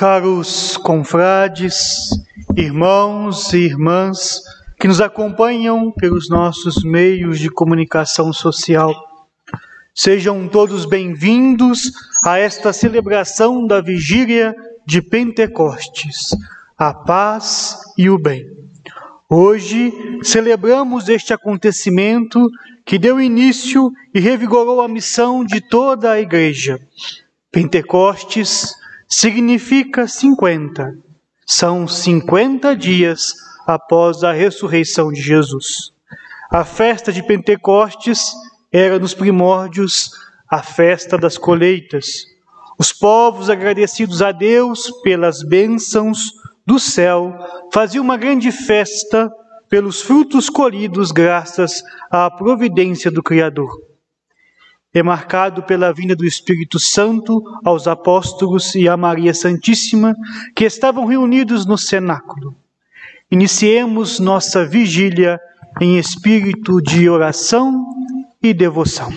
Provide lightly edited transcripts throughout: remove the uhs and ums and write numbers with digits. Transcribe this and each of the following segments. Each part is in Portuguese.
Caros confrades, irmãos e irmãs que nos acompanham pelos nossos meios de comunicação social, sejam todos bem-vindos a esta celebração da vigília de Pentecostes, a paz e o bem. Hoje celebramos este acontecimento que deu início e revigorou a missão de toda a Igreja. Pentecostes significa 50. São 50 dias após a ressurreição de Jesus. A festa de Pentecostes era nos primórdios a festa das colheitas. Os povos, agradecidos a Deus pelas bênçãos do céu, faziam uma grande festa pelos frutos colhidos graças à providência do Criador. É marcado pela vinda do Espírito Santo aos apóstolos e à Maria Santíssima, que estavam reunidos no cenáculo. Iniciemos nossa vigília em espírito de oração e devoção.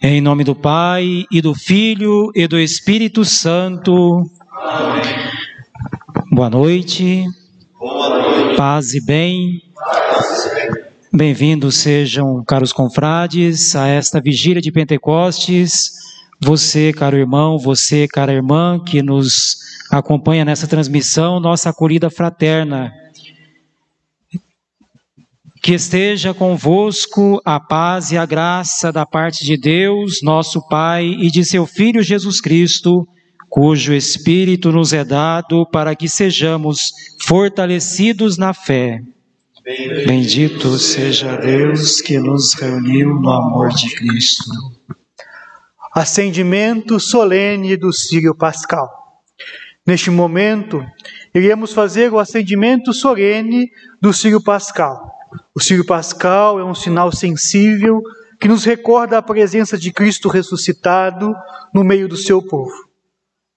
Em nome do Pai, e do Filho, e do Espírito Santo. Amém. Boa noite. Boa noite. Paz e bem. Bem-vindos sejam, caros confrades, a esta vigília de Pentecostes. Você, caro irmão, você, cara irmã, que nos acompanha nessa transmissão, nossa acolhida fraterna. Que esteja convosco a paz e a graça da parte de Deus, nosso Pai, e de seu Filho Jesus Cristo, cujo Espírito nos é dado para que sejamos fortalecidos na fé. Bendito seja Deus que nos reuniu no amor de Cristo. Acendimento solene do Círio Pascal. Neste momento, iremos fazer o acendimento solene do Círio Pascal. O Círio Pascal é um sinal sensível que nos recorda a presença de Cristo ressuscitado no meio do seu povo.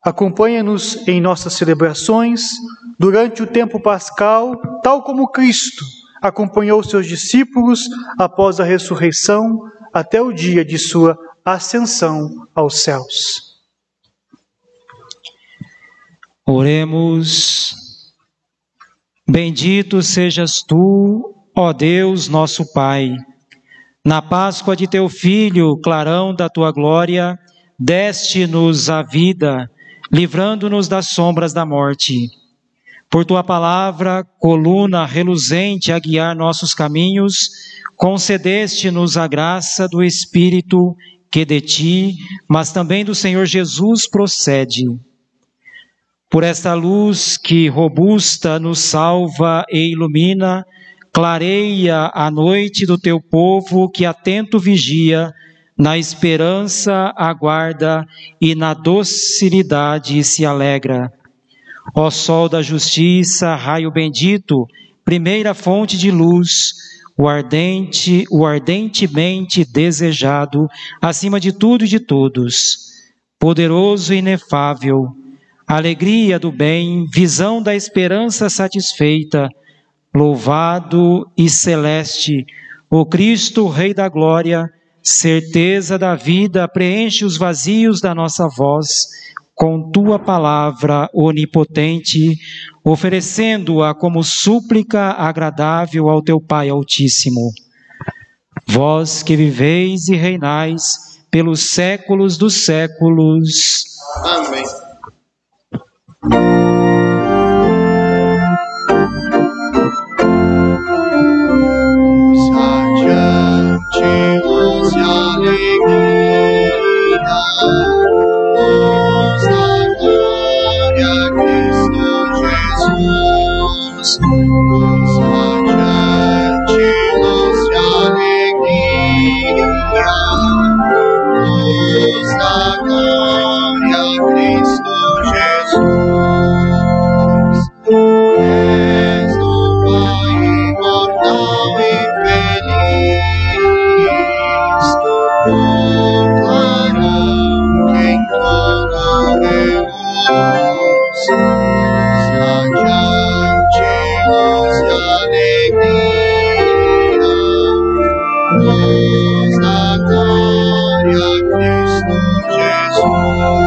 Acompanha-nos em nossas celebrações durante o tempo pascal, tal como Cristo acompanhou seus discípulos após a ressurreição até o dia de sua ascensão aos céus. Oremos. Bendito sejas tu, ó Deus, nosso Pai. Na Páscoa de teu Filho, clarão da tua glória, deste-nos a vida, livrando-nos das sombras da morte. Por tua palavra, coluna reluzente a guiar nossos caminhos, concedeste-nos a graça do Espírito que de ti, mas também do Senhor Jesus procede. Por esta luz que robusta nos salva e ilumina, clareia a noite do teu povo que atento vigia, na esperança aguarda e na docilidade se alegra. Ó sol da justiça, raio bendito, primeira fonte de luz, o ardentemente desejado, acima de tudo e de todos, poderoso e inefável, alegria do bem, visão da esperança satisfeita, louvado e celeste, o Cristo, Rei da Glória, certeza da vida, preenche os vazios da nossa voz, com tua palavra onipotente, oferecendo-a como súplica agradável ao teu Pai Altíssimo. Vós que viveis e reinais pelos séculos dos séculos. Amém. Radiante luz e alegria, luz da glória, Cristo Jesus. Luz radiante, luz e alegria, luz da glória, Cristo Jesus. És do Pai imortal e feliz, o clarão que em todo reluz, luz radiante, luz e alegria, luz da glória, Cristo Jesus.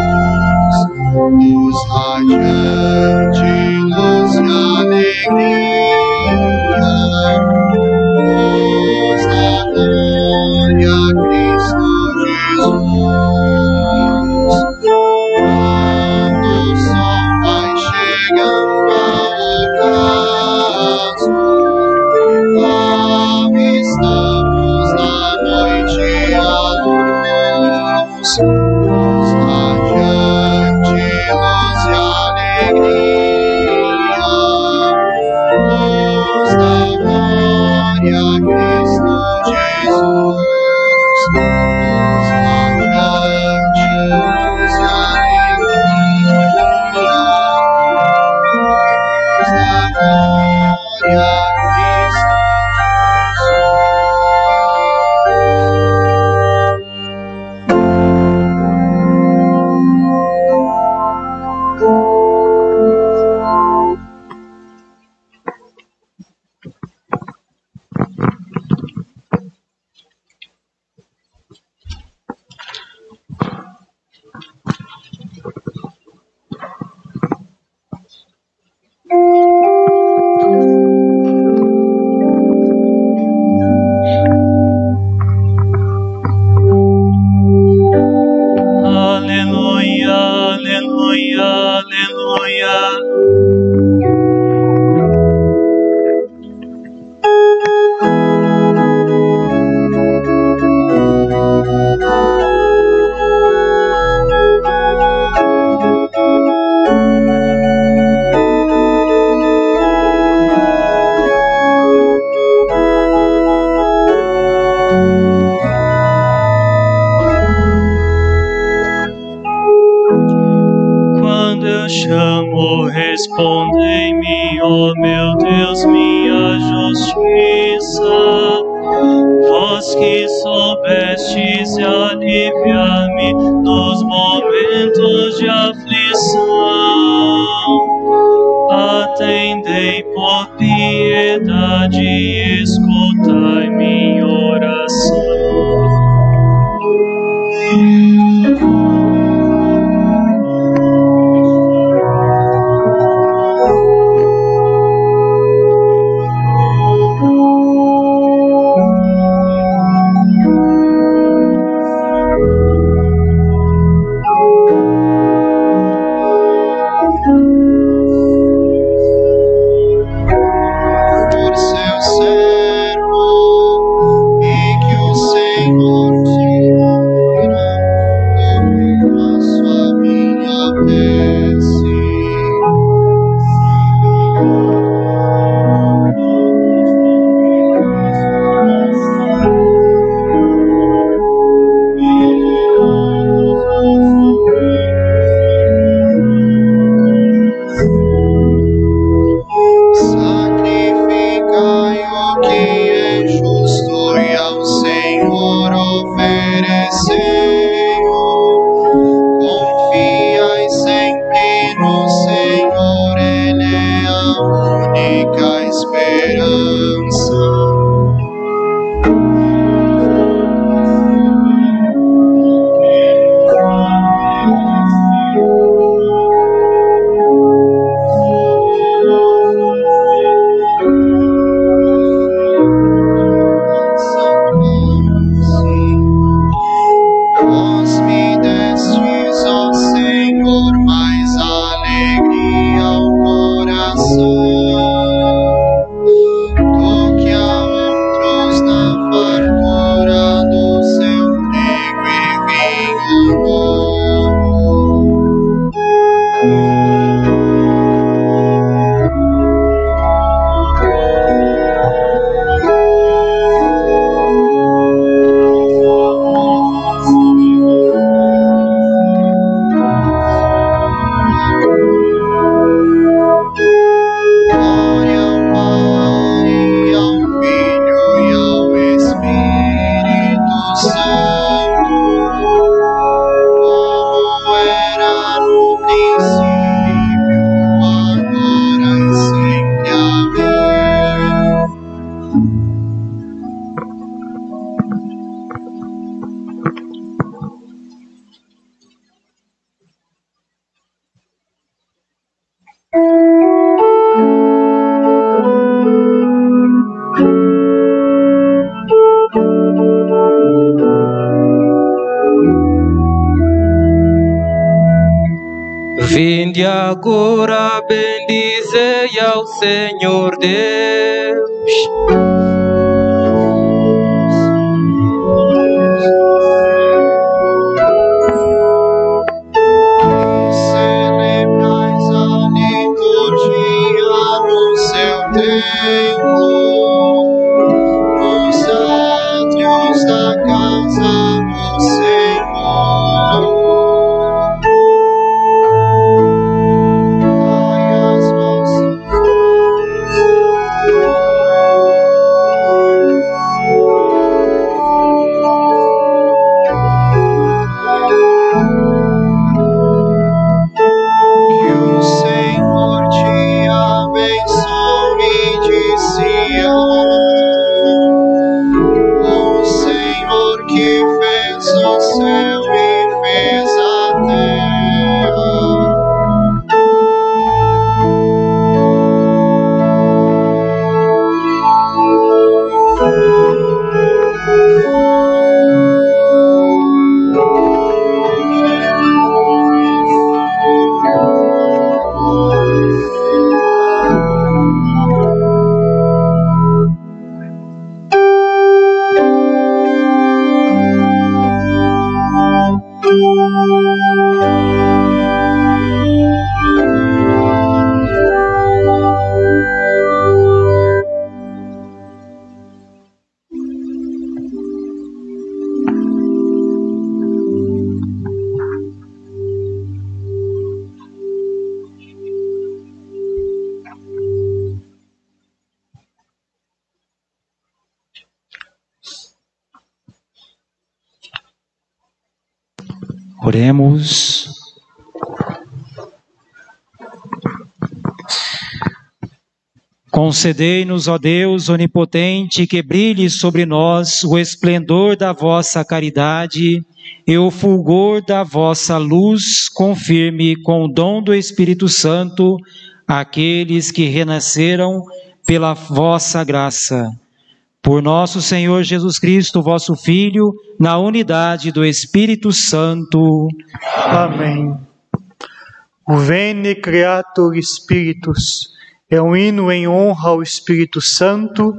Luz radiante, luz e alegria, luz da glória, Cristo Jesus. Quando o sol vai chegando ao ocaso, avistamos na justiça. Vós que soubestes aliviar-me nos momentos de aflição, atendei por piedade e escutai minha oração. Vinde agora, bendizei ao Senhor Deus. Celebrais a liturgia no seu templo, nos átrios da casa do Senhor. Dai as vossas Oremos. Concedei-nos, ó Deus onipotente, que brilhe sobre nós o esplendor da vossa caridade e o fulgor da vossa luz, confirme com o dom do Espírito Santo aqueles que renasceram pela vossa graça. Por nosso Senhor Jesus Cristo, vosso Filho, na unidade do Espírito Santo. Amém. O Veni Creator Spiritus é um hino em honra ao Espírito Santo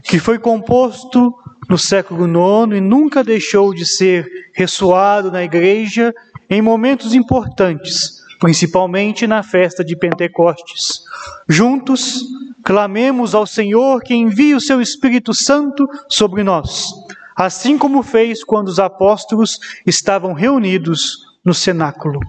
que foi composto no século IX e nunca deixou de ser ressoado na Igreja em momentos importantes, principalmente na festa de Pentecostes. Juntos, clamemos ao Senhor que envie o seu Espírito Santo sobre nós, assim como fez quando os apóstolos estavam reunidos no cenáculo.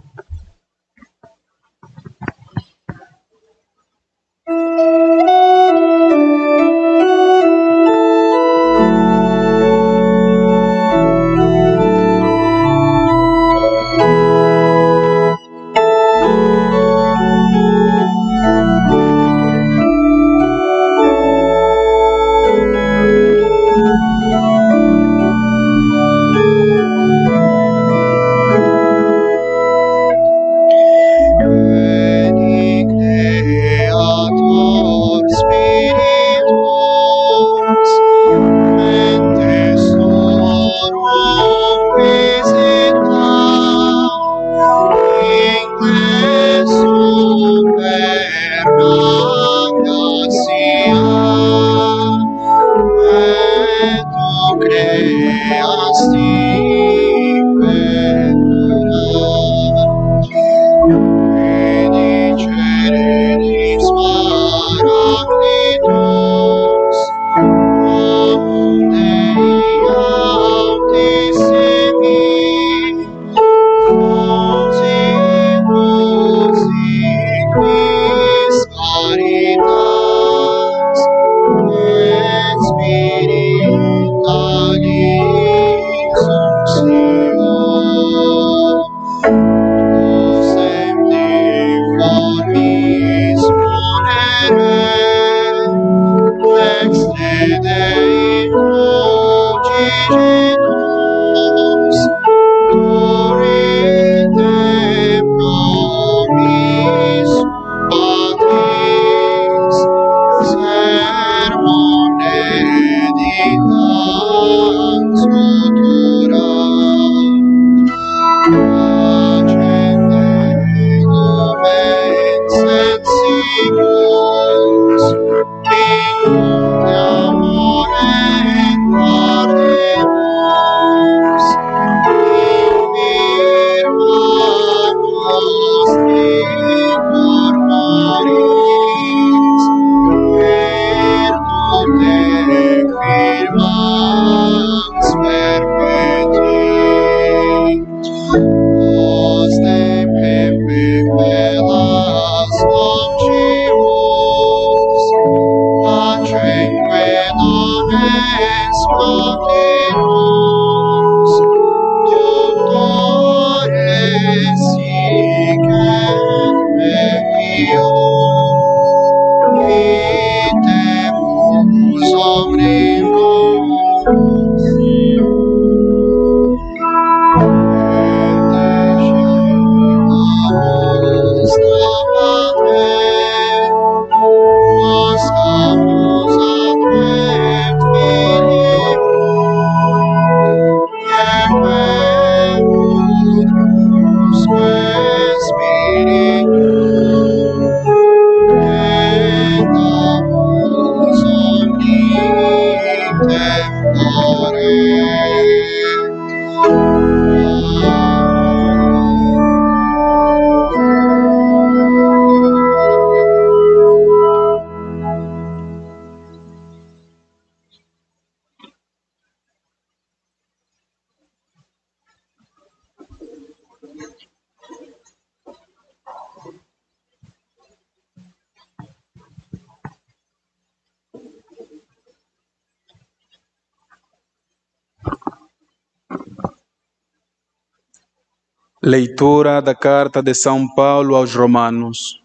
Leitura da Carta de São Paulo aos Romanos.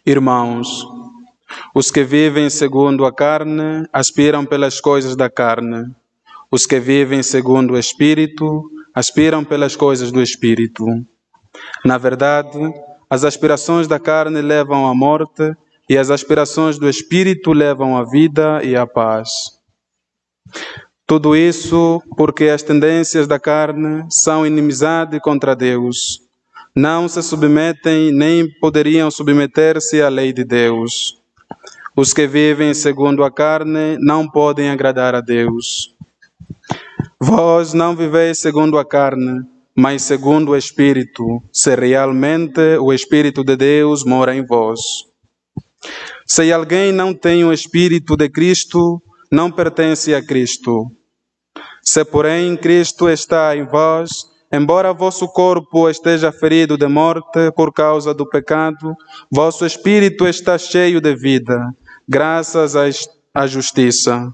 Irmãos, os que vivem segundo a carne aspiram pelas coisas da carne. Os que vivem segundo o Espírito aspiram pelas coisas do Espírito. Na verdade, as aspirações da carne levam à morte e as aspirações do Espírito levam à vida e à paz. Tudo isso porque as tendências da carne são inimizade contra Deus. Não se submetem nem poderiam submeter-se à lei de Deus. Os que vivem segundo a carne não podem agradar a Deus. Vós não viveis segundo a carne, mas segundo o Espírito, se realmente o Espírito de Deus mora em vós. Se alguém não tem o Espírito de Cristo, não pertence a Cristo. Se, porém, Cristo está em vós, embora vosso corpo esteja ferido de morte por causa do pecado, vosso espírito está cheio de vida, graças à justiça.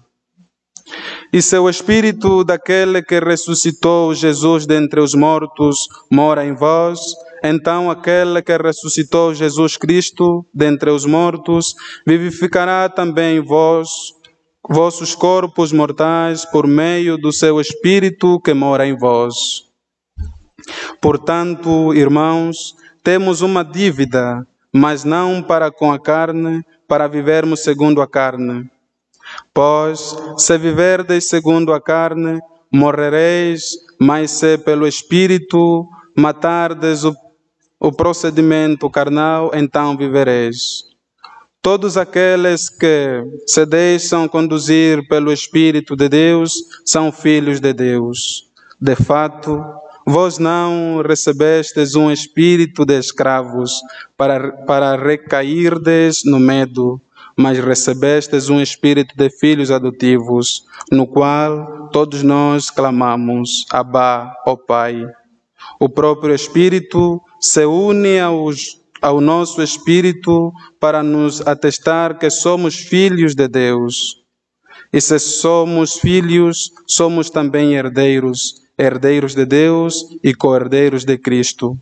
E se o Espírito daquele que ressuscitou Jesus dentre os mortos mora em vós, então aquele que ressuscitou Jesus Cristo dentre os mortos vivificará também vossos corpos mortais por meio do seu Espírito que mora em vós. Portanto, irmãos, temos uma dívida, mas não para com a carne, para vivermos segundo a carne. Pois, se viverdes segundo a carne, morrereis, mas se pelo Espírito matardes o procedimento carnal, então vivereis. Todos aqueles que se deixam conduzir pelo Espírito de Deus são filhos de Deus. De fato, vós não recebestes um espírito de escravos para recairdes no medo, mas recebestes um espírito de filhos adotivos, no qual todos nós clamamos, Abba, ó Pai. O próprio Espírito se une ao nosso espírito para nos atestar que somos filhos de Deus. E se somos filhos, somos também herdeiros, herdeiros de Deus e co-herdeiros de Cristo.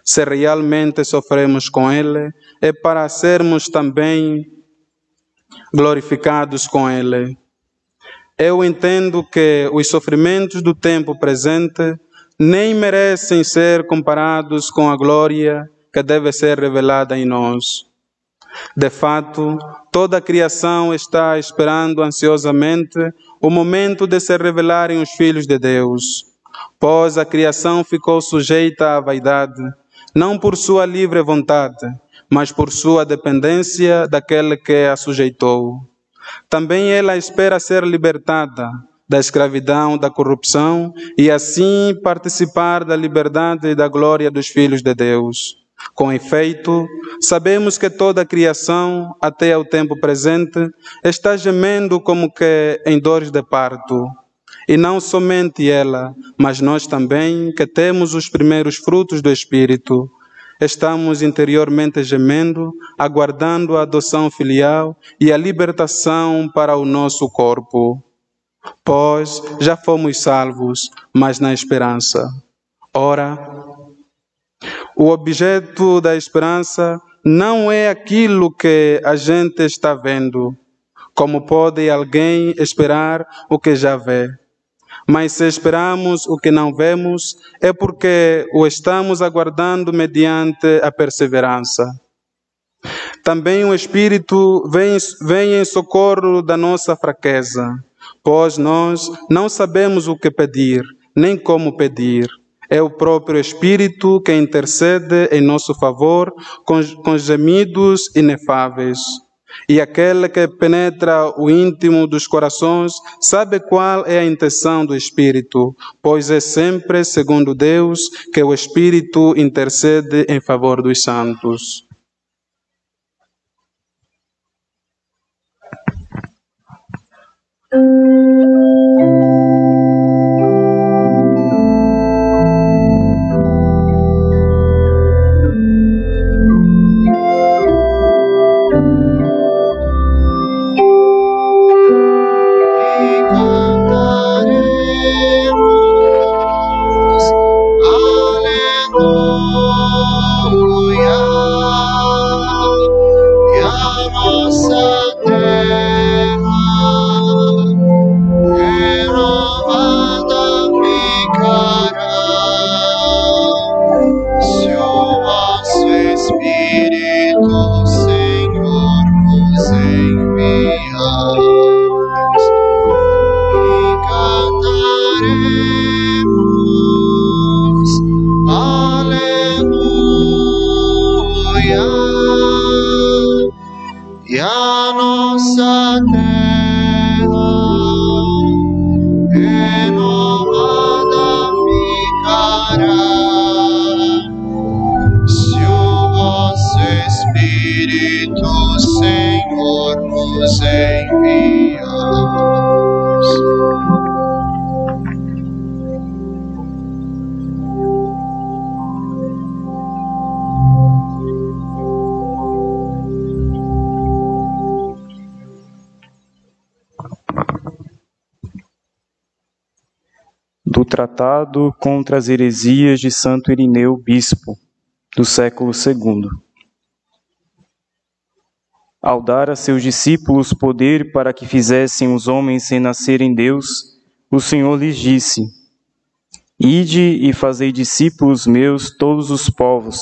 Se realmente sofremos com Ele, é para sermos também glorificados com Ele. Eu entendo que os sofrimentos do tempo presente nem merecem ser comparados com a glória que deve ser revelada em nós. De fato, toda a criação está esperando ansiosamente o momento de se revelarem os filhos de Deus, pois a criação ficou sujeita à vaidade, não por sua livre vontade, mas por sua dependência daquele que a sujeitou. Também ela espera ser libertada da escravidão, da corrupção, e assim participar da liberdade e da glória dos filhos de Deus. Com efeito, sabemos que toda a criação, até ao tempo presente, está gemendo como que em dores de parto. E não somente ela, mas nós também, que temos os primeiros frutos do Espírito, estamos interiormente gemendo, aguardando a adoção filial e a libertação para o nosso corpo. Pois já fomos salvos, mas na esperança. Ora, o objeto da esperança não é aquilo que a gente está vendo. Como pode alguém esperar o que já vê? Mas se esperamos o que não vemos, é porque o estamos aguardando mediante a perseverança. Também o Espírito vem em socorro da nossa fraqueza, pois nós não sabemos o que pedir, nem como pedir. É o próprio Espírito que intercede em nosso favor com gemidos inefáveis. E aquele que penetra o íntimo dos corações sabe qual é a intenção do Espírito, pois é sempre segundo Deus que o Espírito intercede em favor dos santos. Cantaremos, aleluia. Aleluia. E a nossa terra renovada ficará se o vosso Espírito, Senhor, nos enviar. Do Tratado contra as Heresias de Santo Irineu, Bispo, do século II. Ao dar a seus discípulos poder para que fizessem os homens renascer em Deus, o Senhor lhes disse: Ide e fazei discípulos meus todos os povos,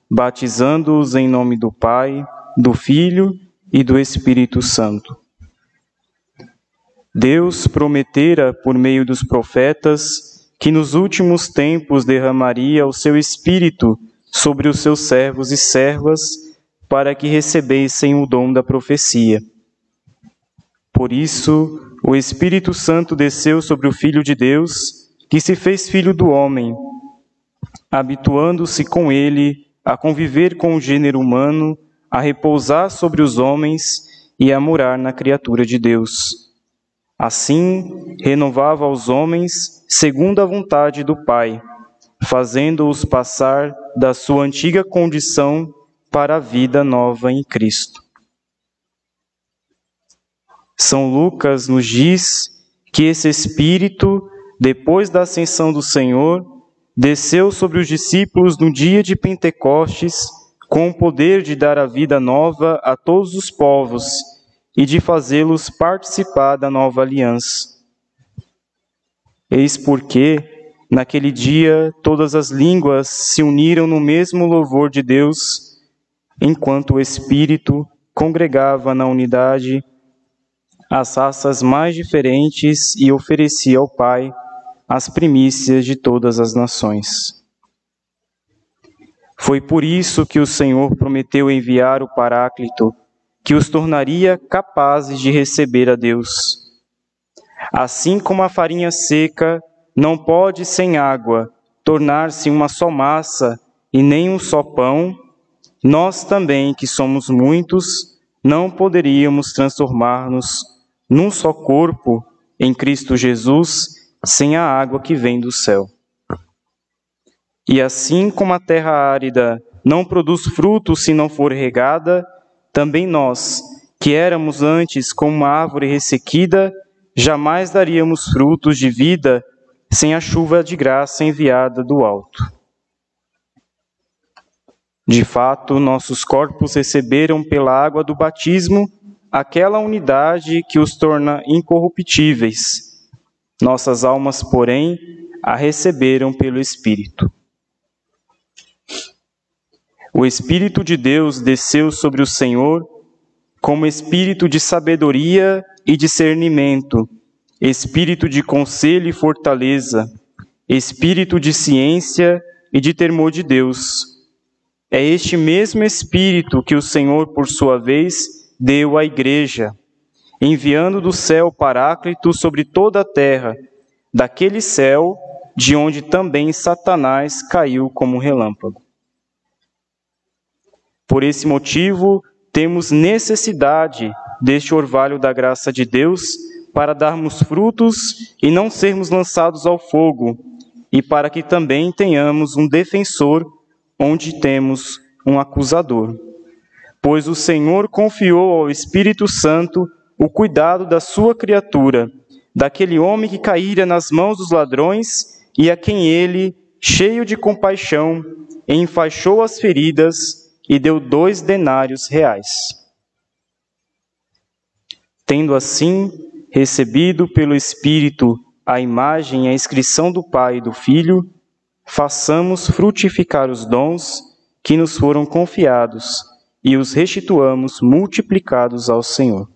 batizando-os em nome do Pai, do Filho e do Espírito Santo. Deus prometera, por meio dos profetas, que nos últimos tempos derramaria o seu Espírito sobre os seus servos e servas, para que recebessem o dom da profecia. Por isso, o Espírito Santo desceu sobre o Filho de Deus, que se fez filho do homem, habituando-se com ele a conviver com o gênero humano, a repousar sobre os homens e a morar na criatura de Deus. Assim, renovava aos homens segundo a vontade do Pai, fazendo-os passar da sua antiga condição para a vida nova em Cristo. São Lucas nos diz que esse Espírito, depois da ascensão do Senhor, desceu sobre os discípulos no dia de Pentecostes, com o poder de dar a vida nova a todos os povos e de fazê-los participar da nova aliança. Eis porque, naquele dia, todas as línguas se uniram no mesmo louvor de Deus, enquanto o Espírito congregava na unidade as raças mais diferentes e oferecia ao Pai as primícias de todas as nações. Foi por isso que o Senhor prometeu enviar o Paráclito, que os tornaria capazes de receber a Deus. Assim como a farinha seca não pode, sem água, tornar-se uma só massa e nem um só pão, nós também, que somos muitos, não poderíamos transformar-nos num só corpo em Cristo Jesus sem a água que vem do céu. E assim como a terra árida não produz fruto se não for regada, também nós, que éramos antes como uma árvore ressequida, jamais daríamos frutos de vida sem a chuva de graça enviada do alto. De fato, nossos corpos receberam pela água do batismo aquela unidade que os torna incorruptíveis. Nossas almas, porém, a receberam pelo Espírito. O Espírito de Deus desceu sobre o Senhor como espírito de sabedoria e discernimento, espírito de conselho e fortaleza, espírito de ciência e de temor de Deus. É este mesmo Espírito que o Senhor, por sua vez, deu à Igreja, enviando do céu o Paráclito sobre toda a terra, daquele céu de onde também Satanás caiu como um relâmpago. Por esse motivo, temos necessidade deste orvalho da graça de Deus para darmos frutos e não sermos lançados ao fogo, e para que também tenhamos um defensor onde temos um acusador. Pois o Senhor confiou ao Espírito Santo o cuidado da sua criatura, daquele homem que caíra nas mãos dos ladrões e a quem ele, cheio de compaixão, enfaixou as feridas e deu 2 denários reais. Tendo assim recebido pelo Espírito a imagem e a inscrição do Pai e do Filho, façamos frutificar os dons que nos foram confiados e os restituamos multiplicados ao Senhor.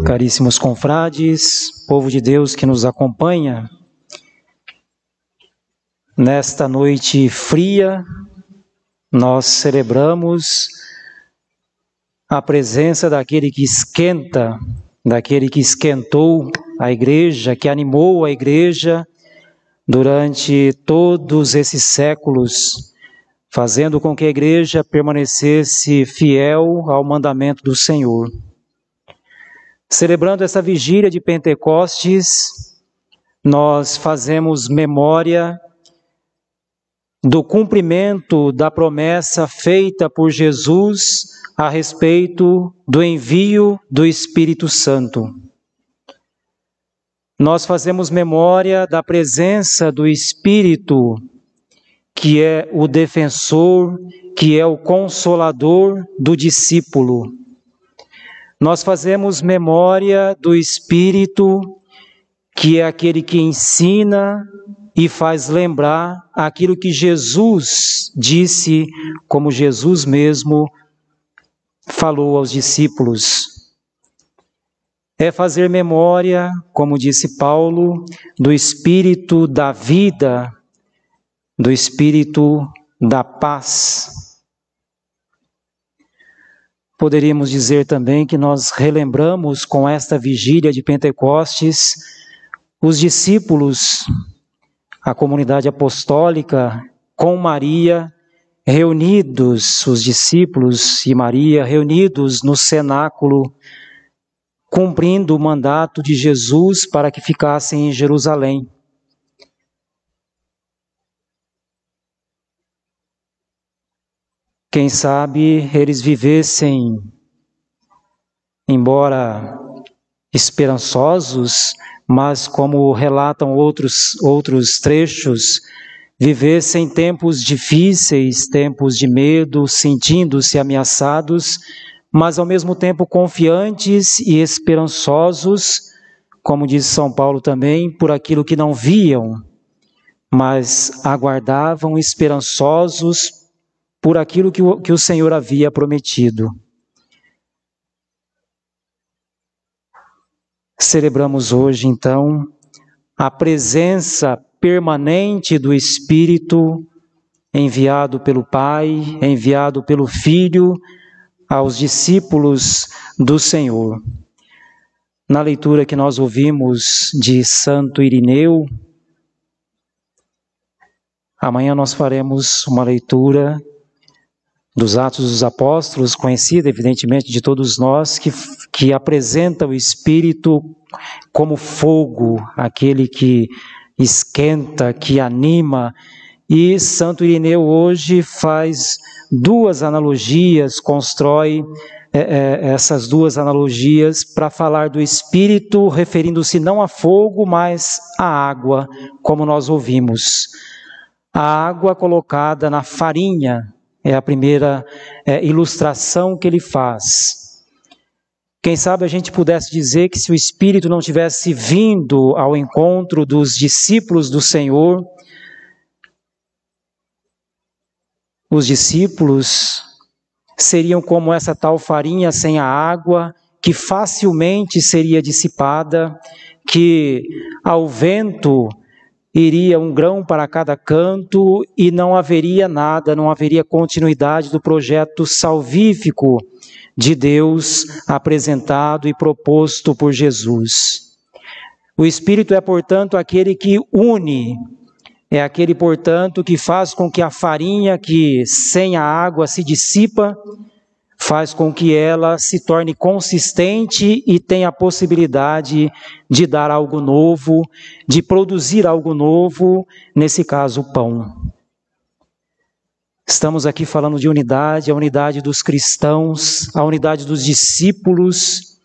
Caríssimos confrades, povo de Deus que nos acompanha, nesta noite fria, nós celebramos a presença daquele que esquenta, daquele que esquentou a igreja, que animou a igreja durante todos esses séculos, fazendo com que a igreja permanecesse fiel ao mandamento do Senhor. Celebrando essa vigília de Pentecostes, nós fazemos memória do cumprimento da promessa feita por Jesus a respeito do envio do Espírito Santo. Nós fazemos memória da presença do Espírito, que é o defensor, que é o consolador do discípulo. Nós fazemos memória do Espírito, que é aquele que ensina e faz lembrar aquilo que Jesus disse, como Jesus mesmo falou aos discípulos. É fazer memória, como disse Paulo, do Espírito da vida, do Espírito da paz. Poderíamos dizer também que nós relembramos com esta vigília de Pentecostes os discípulos, a comunidade apostólica, com Maria, reunidos, os discípulos e Maria, reunidos no cenáculo, cumprindo o mandato de Jesus para que ficassem em Jerusalém. Quem sabe eles vivessem, embora esperançosos, mas como relatam outros trechos, vivessem tempos difíceis, tempos de medo, sentindo-se ameaçados, mas ao mesmo tempo confiantes e esperançosos, como diz São Paulo também, por aquilo que não viam, mas aguardavam esperançosos por aquilo que o Senhor havia prometido. Celebramos hoje, então, a presença permanente do Espírito enviado pelo Pai, enviado pelo Filho aos discípulos do Senhor. Na leitura que nós ouvimos de Santo Irineu, amanhã nós faremos uma leitura dos Atos dos Apóstolos, conhecida evidentemente de todos nós, que apresenta o Espírito como fogo, aquele que esquenta, que anima. E Santo Irineu hoje faz duas analogias, constrói essas duas analogias para falar do Espírito, referindo-se não a fogo, mas à água, como nós ouvimos. A água colocada na farinha, é a primeira ilustração que ele faz. Quem sabe a gente pudesse dizer que se o Espírito não tivesse vindo ao encontro dos discípulos do Senhor, os discípulos seriam como essa tal farinha sem a água, que facilmente seria dissipada, que ao vento iria um grão para cada canto e não haveria nada, não haveria continuidade do projeto salvífico de Deus apresentado e proposto por Jesus. O Espírito é, portanto, aquele que une, é aquele, portanto, que faz com que a farinha que sem a água se dissipa, faz com que ela se torne consistente e tenha a possibilidade de dar algo novo, de produzir algo novo, nesse caso o pão. Estamos aqui falando de unidade, a unidade dos cristãos, a unidade dos discípulos,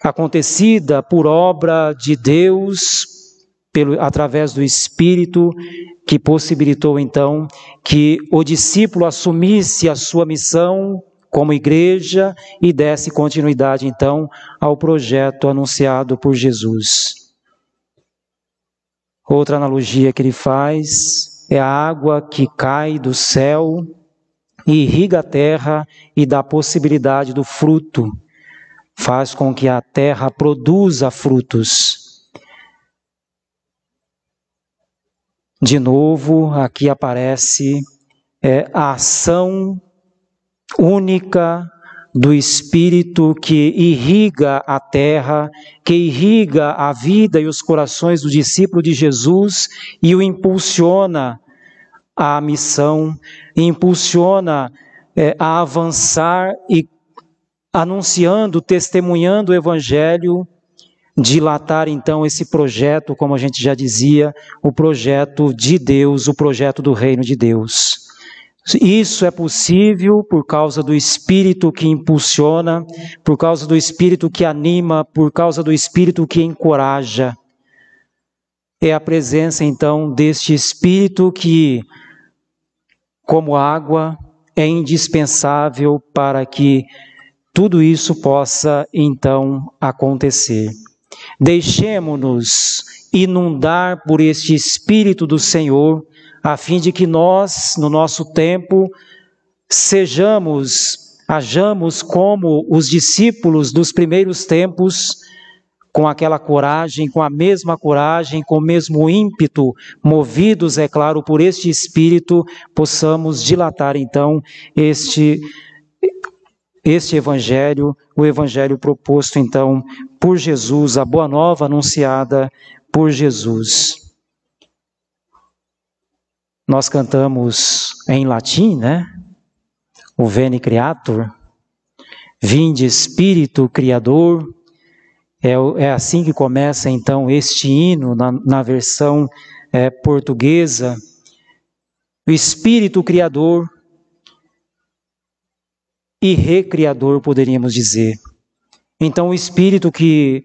acontecida por obra de Deus, através do Espírito, que possibilitou então que o discípulo assumisse a sua missão como igreja e desse continuidade então ao projeto anunciado por Jesus. Outra analogia que ele faz é a água que cai do céu e irriga a terra e dá possibilidade do fruto, faz com que a terra produza frutos. De novo, aqui aparece a ação única do Espírito que irriga a terra, que irriga a vida e os corações do discípulo de Jesus e o impulsiona à missão, impulsiona a avançar e anunciando, testemunhando o Evangelho, dilatar então esse projeto, como a gente já dizia, o projeto de Deus, o projeto do reino de Deus. Isso é possível por causa do Espírito que impulsiona, por causa do Espírito que anima, por causa do Espírito que encoraja. É a presença então deste Espírito que, como água, é indispensável para que tudo isso possa então acontecer. Deixemo-nos inundar por este Espírito do Senhor, a fim de que nós, no nosso tempo, hajamos como os discípulos dos primeiros tempos, com aquela coragem, com a mesma coragem, com o mesmo ímpeto, movidos, é claro, por este Espírito, possamos dilatar então este Evangelho, o Evangelho proposto então por Jesus, a Boa Nova anunciada por Jesus. Nós cantamos em latim, né? O Veni Creator, Vinde Espírito Criador. É assim que começa então este hino na versão portuguesa. O Espírito Criador e recriador, poderíamos dizer. Então o Espírito que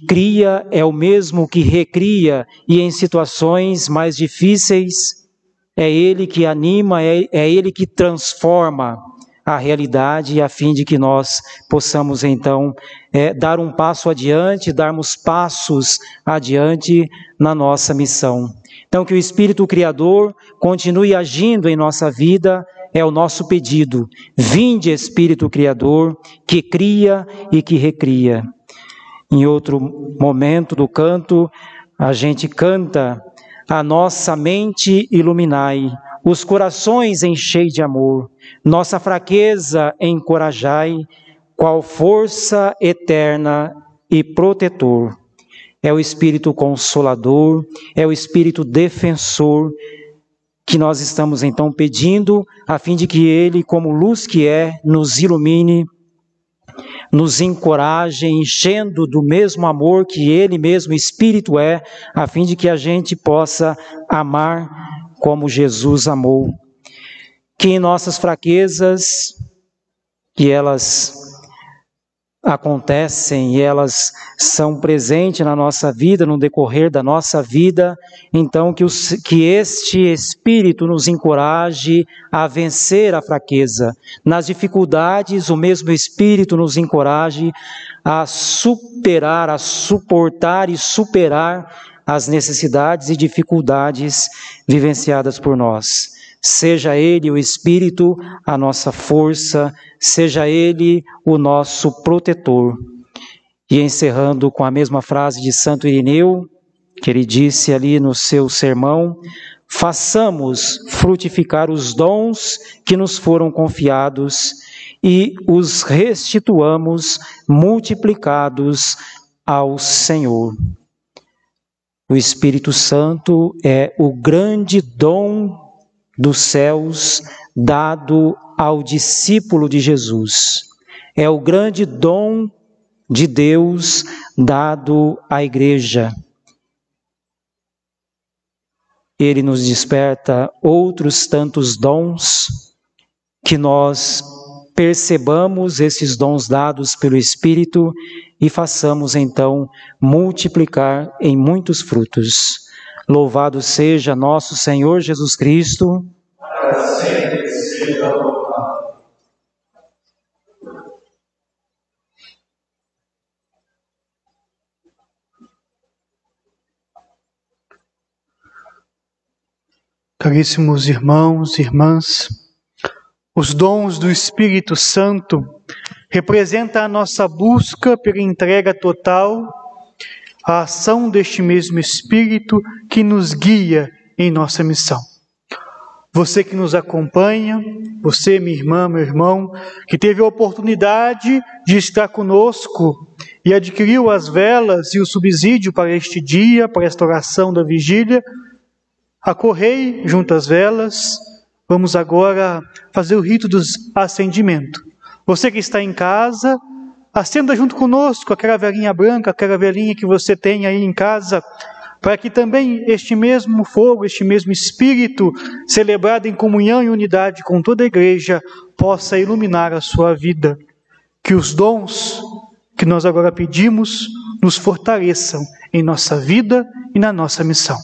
cria é o mesmo que recria, e em situações mais difíceis é Ele que anima, é Ele que transforma a realidade, a fim de que nós possamos então dar um passo adiante, darmos passos adiante na nossa missão. Então que o Espírito Criador continue agindo em nossa vida, é o nosso pedido. Vinde, Espírito Criador, que cria e que recria. Em outro momento do canto, a gente canta: a nossa mente iluminai, os corações enchei de amor, nossa fraqueza encorajai, qual força eterna e protetor. É o Espírito Consolador, é o Espírito Defensor, que nós estamos então pedindo, a fim de que Ele, como luz que é, nos ilumine, nos encoraje, enchendo do mesmo amor que Ele mesmo, Espírito, é, a fim de que a gente possa amar como Jesus amou. Que em nossas fraquezas, que elas acontecem e elas são presentes na nossa vida, no decorrer da nossa vida, então que este Espírito nos encoraje a vencer a fraqueza. Nas dificuldades, o mesmo Espírito nos encoraje a superar, a suportar e superar as necessidades e dificuldades vivenciadas por nós. Seja Ele, o Espírito, a nossa força, seja Ele o nosso protetor. E encerrando com a mesma frase de Santo Irineu, que ele disse ali no seu sermão: façamos frutificar os dons que nos foram confiados e os restituamos multiplicados ao Senhor. O Espírito Santo é o grande dom dos céus dado ao discípulo de Jesus. É o grande dom de Deus dado à Igreja. Ele nos desperta outros tantos dons, que nós percebamos esses dons dados pelo Espírito e façamos então multiplicar em muitos frutos. Louvado seja nosso Senhor Jesus Cristo. Para sempre seja louvado. Caríssimos irmãos e irmãs, os dons do Espírito Santo representam a nossa busca pela entrega total à ação deste mesmo Espírito que nos guia em nossa missão. Você que nos acompanha, você, minha irmã, meu irmão, que teve a oportunidade de estar conosco e adquiriu as velas e o subsídio para este dia, para esta oração da vigília, acorrei junto às velas. Vamos agora fazer o rito do acendimento. Você que está em casa, acenda junto conosco aquela velinha branca, aquela velinha que você tem aí em casa, para que também este mesmo fogo, este mesmo Espírito, celebrado em comunhão e unidade com toda a Igreja, possa iluminar a sua vida. Que os dons que nós agora pedimos nos fortaleçam em nossa vida e na nossa missão.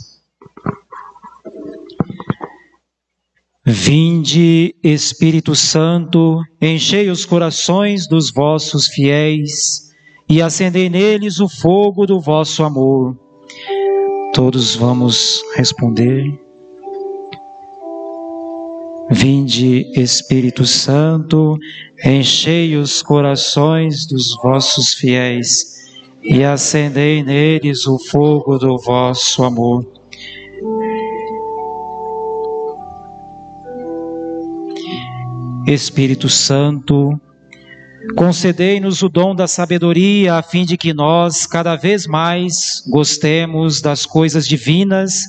Vinde, Espírito Santo, enchei os corações dos vossos fiéis e acendei neles o fogo do vosso amor. Todos vamos responder. Vinde, Espírito Santo, enchei os corações dos vossos fiéis e acendei neles o fogo do vosso amor. Espírito Santo, concedei-nos o dom da sabedoria, a fim de que nós, cada vez mais, gostemos das coisas divinas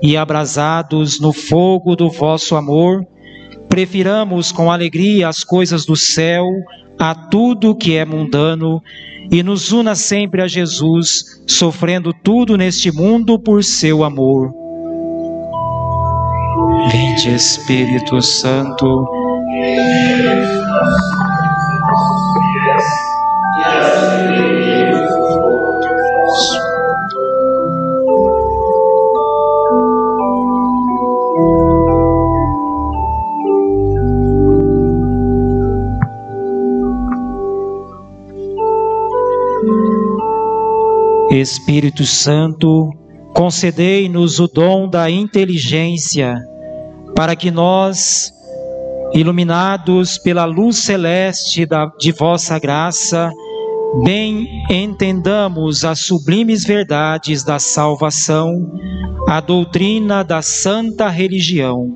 e, abrasados no fogo do vosso amor, prefiramos com alegria as coisas do céu a tudo que é mundano e nos una sempre a Jesus, sofrendo tudo neste mundo por seu amor. Vinde, Espírito Santo, Espírito Santo, concedei-nos o dom da inteligência, para que nós, iluminados pela luz celeste de vossa graça, bem entendamos as sublimes verdades da salvação, a doutrina da santa religião.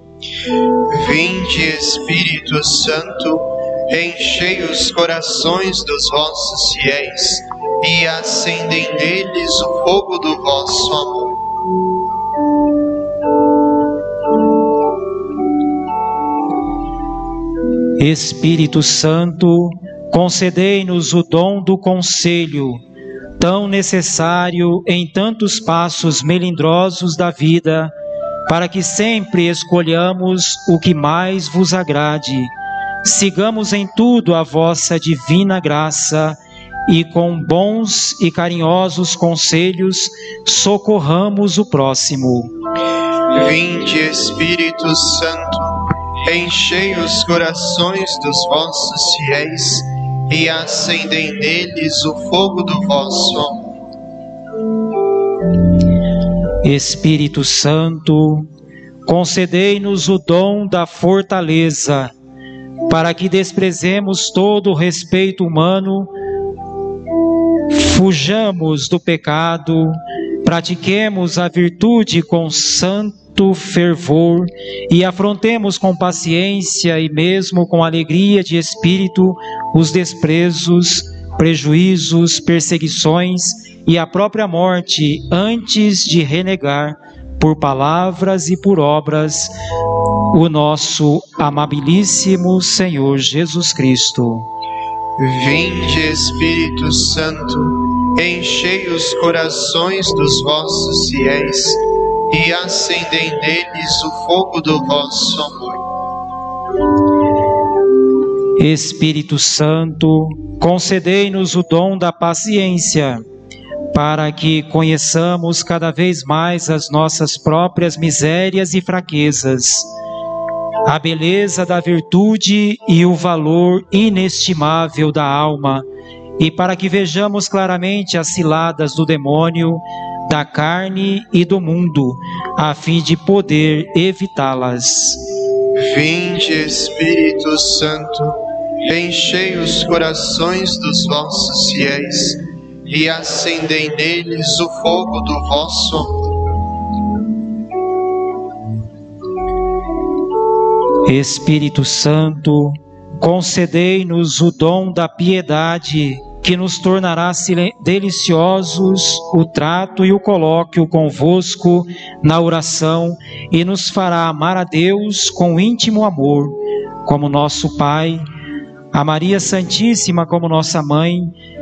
Vinde, Espírito Santo, enchei os corações dos vossos fiéis e acendei neles o fogo do vosso amor. Espírito Santo, concedei-nos o dom do conselho, tão necessário em tantos passos melindrosos da vida, para que sempre escolhamos o que mais vos agrade. Sigamos em tudo a vossa divina graça e com bons e carinhosos conselhos socorramos o próximo. Vinde, Espírito Santo, enchei os corações dos vossos fiéis e acendei neles o fogo do vosso amor. Espírito Santo, concedei-nos o dom da fortaleza, para que desprezemos todo o respeito humano, fujamos do pecado, pratiquemos a virtude com santo fervor e afrontemos com paciência e mesmo com alegria de espírito os desprezos, prejuízos, perseguições e a própria morte antes de renegar por palavras e por obras o nosso amabilíssimo Senhor Jesus Cristo. Vinde, Espírito Santo, enchei os corações dos vossos fiéis e acendei neles o fogo do vosso amor. Espírito Santo, concedei-nos o dom da paciência, para que conheçamos cada vez mais as nossas próprias misérias e fraquezas, a beleza da virtude e o valor inestimável da alma, e para que vejamos claramente as ciladas do demônio, da carne e do mundo, a fim de poder evitá-las. Vinde, Espírito Santo, enchei os corações dos vossos fiéis e acendei neles o fogo do vosso amor. Espírito Santo, concedei-nos o dom da piedade, que nos tornará deliciosos o trato e o colóquio convosco na oração e nos fará amar a Deus com íntimo amor, como nosso Pai, a Maria Santíssima como nossa Mãe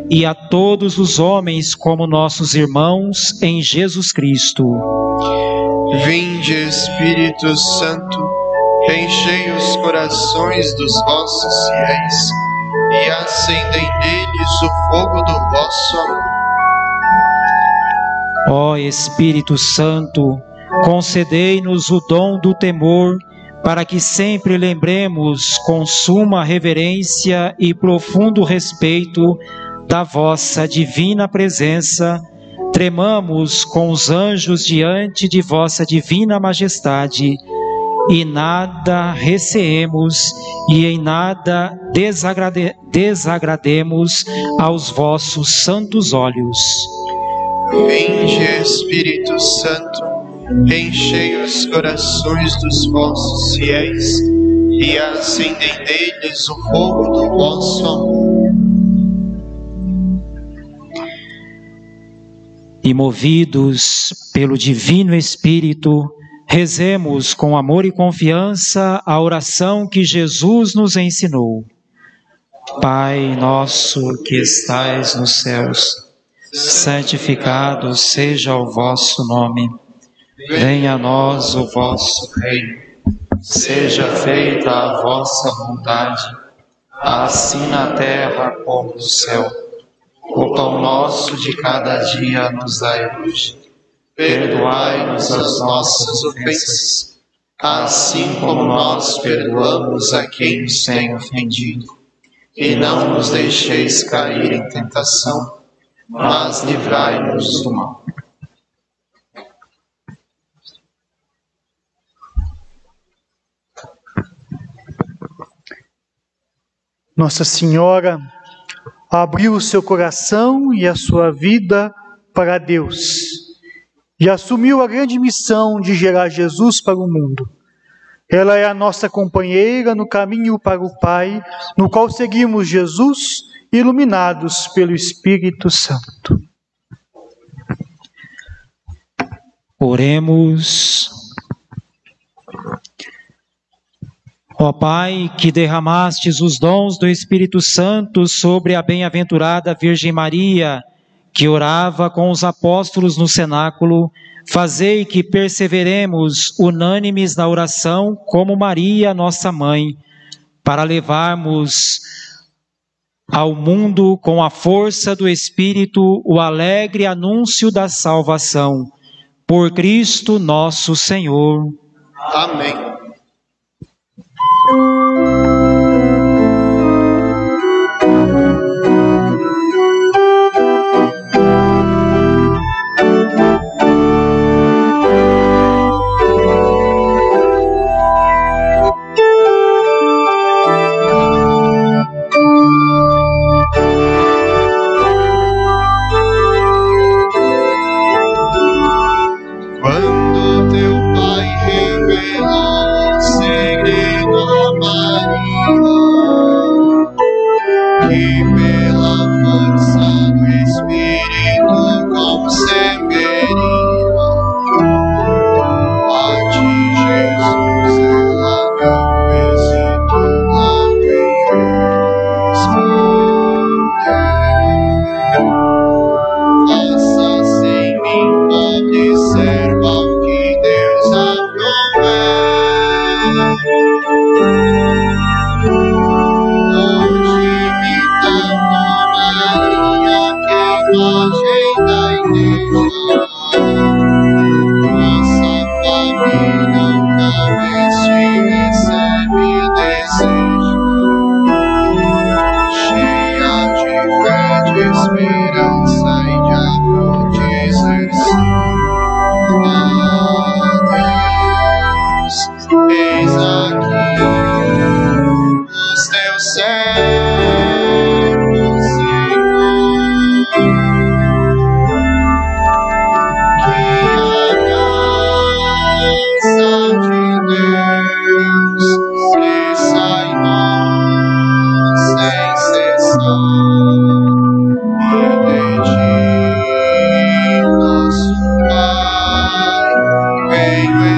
e a todos os homens como nossos irmãos em Jesus Cristo. Vinde, Espírito Santo, enchei os corações dos vossos fiéis e acendei neles o fogo do vosso amor. Ó Espírito Santo, concedei-nos o dom do temor, para que sempre lembremos com suma reverência e profundo respeito da vossa divina presença, tremamos com os anjos diante de vossa divina majestade, e nada receemos e em nada desagrademos aos vossos santos olhos. Vinde, Espírito Santo, enchei os corações dos vossos fiéis e acendei neles o fogo do vosso amor. E movidos pelo Divino Espírito, rezemos com amor e confiança a oração que Jesus nos ensinou. Pai nosso que estais nos céus, santificado seja o vosso nome. Venha a nós o vosso reino. Seja feita a vossa vontade, assim na terra como no céu. O pão nosso de cada dia nos dai hoje. Perdoai-nos as nossas ofensas, assim como nós perdoamos a quem nos tem ofendido. E não nos deixeis cair em tentação, mas livrai-nos do mal. Nossa Senhora abriu o seu coração e a sua vida para Deus e assumiu a grande missão de gerar Jesus para o mundo. Ela é a nossa companheira no caminho para o Pai, no qual seguimos Jesus, iluminados pelo Espírito Santo. Oremos. Ó Pai, que derramastes os dons do Espírito Santo sobre a bem-aventurada Virgem Maria, que orava com os apóstolos no cenáculo, fazei que perseveremos unânimes na oração como Maria, nossa mãe, para levarmos ao mundo com a força do Espírito o alegre anúncio da salvação. Por Cristo nosso Senhor. Amém.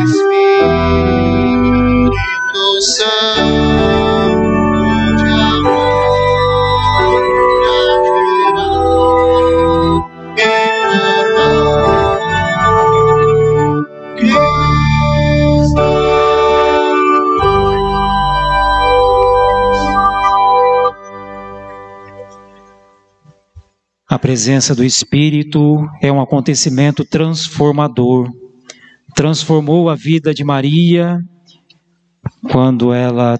Espírito Santo de amor e Cristo. A presença do Espírito é um acontecimento transformador. Transformou a vida de Maria quando ela,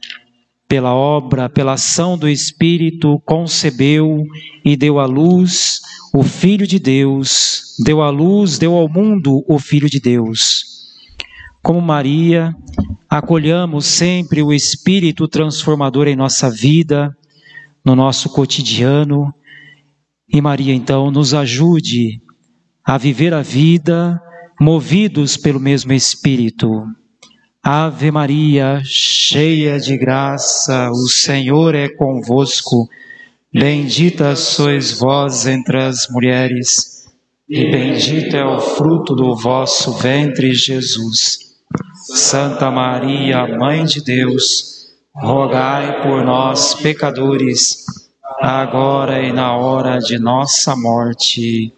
pela obra, pela ação do Espírito, concebeu e deu à luz o Filho de Deus, deu à luz, deu ao mundo o Filho de Deus. Como Maria, acolhamos sempre o Espírito transformador em nossa vida, no nosso cotidiano. E Maria, então, nos ajude a viver a vida movidos pelo mesmo Espírito. Ave Maria, cheia de graça, o Senhor é convosco. Bendita sois vós entre as mulheres, e bendito é o fruto do vosso ventre, Jesus. Santa Maria, Mãe de Deus, rogai por nós, pecadores, agora e na hora de nossa morte.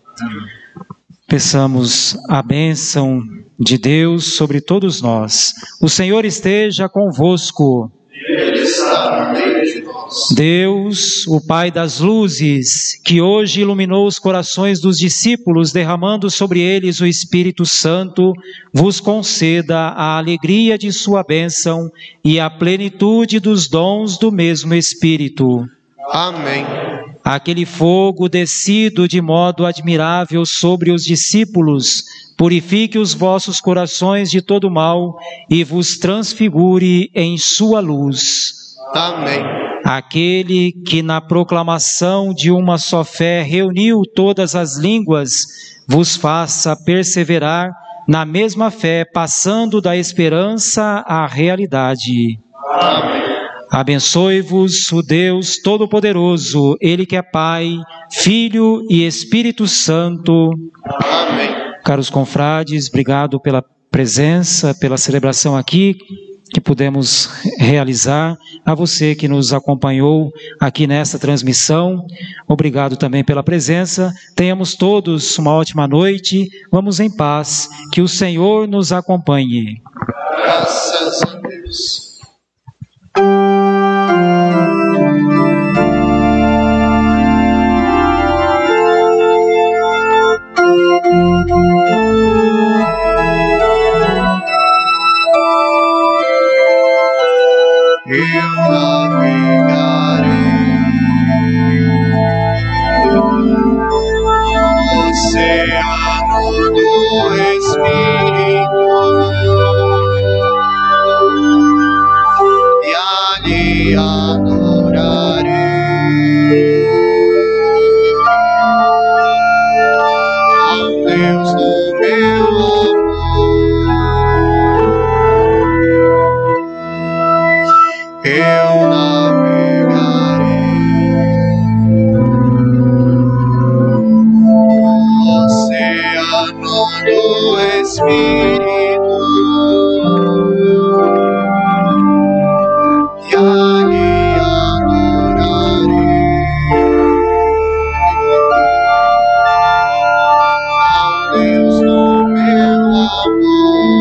Peçamos a bênção de Deus sobre todos nós. O Senhor esteja convosco. Ele está no meio de nós. Deus, o Pai das luzes, que hoje iluminou os corações dos discípulos, derramando sobre eles o Espírito Santo, vos conceda a alegria de sua bênção e a plenitude dos dons do mesmo Espírito. Amém. Aquele fogo descido de modo admirável sobre os discípulos, purifique os vossos corações de todo mal e vos transfigure em sua luz. Amém. Aquele que na proclamação de uma só fé reuniu todas as línguas, vos faça perseverar na mesma fé, passando da esperança à realidade. Amém. Abençoe-vos o Deus Todo-Poderoso, Ele que é Pai, Filho e Espírito Santo. Amém. Caros confrades, obrigado pela presença, pela celebração aqui que pudemos realizar. A você que nos acompanhou aqui nesta transmissão, obrigado também pela presença. Tenhamos todos uma ótima noite. Vamos em paz. Que o Senhor nos acompanhe. Graças a Deus. Eu navegarei no oceano do Espírito e ali adorarei ao Deus do meu amor. Eu navegarei no oceano do Espírito e ali adorarei ao Deus do meu amor.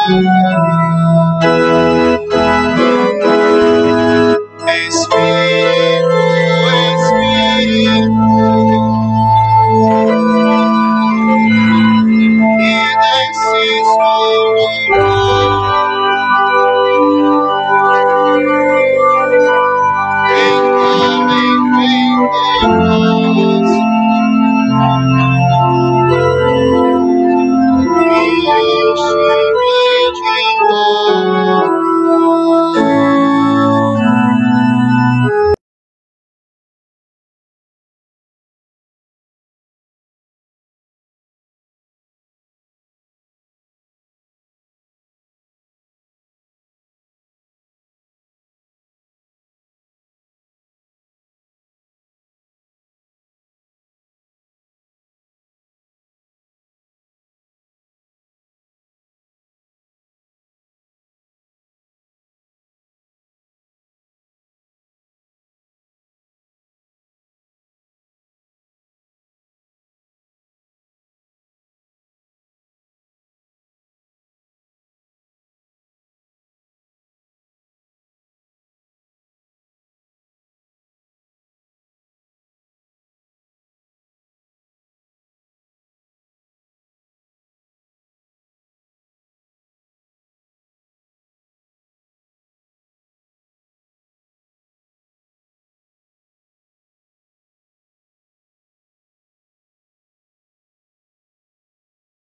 Espírito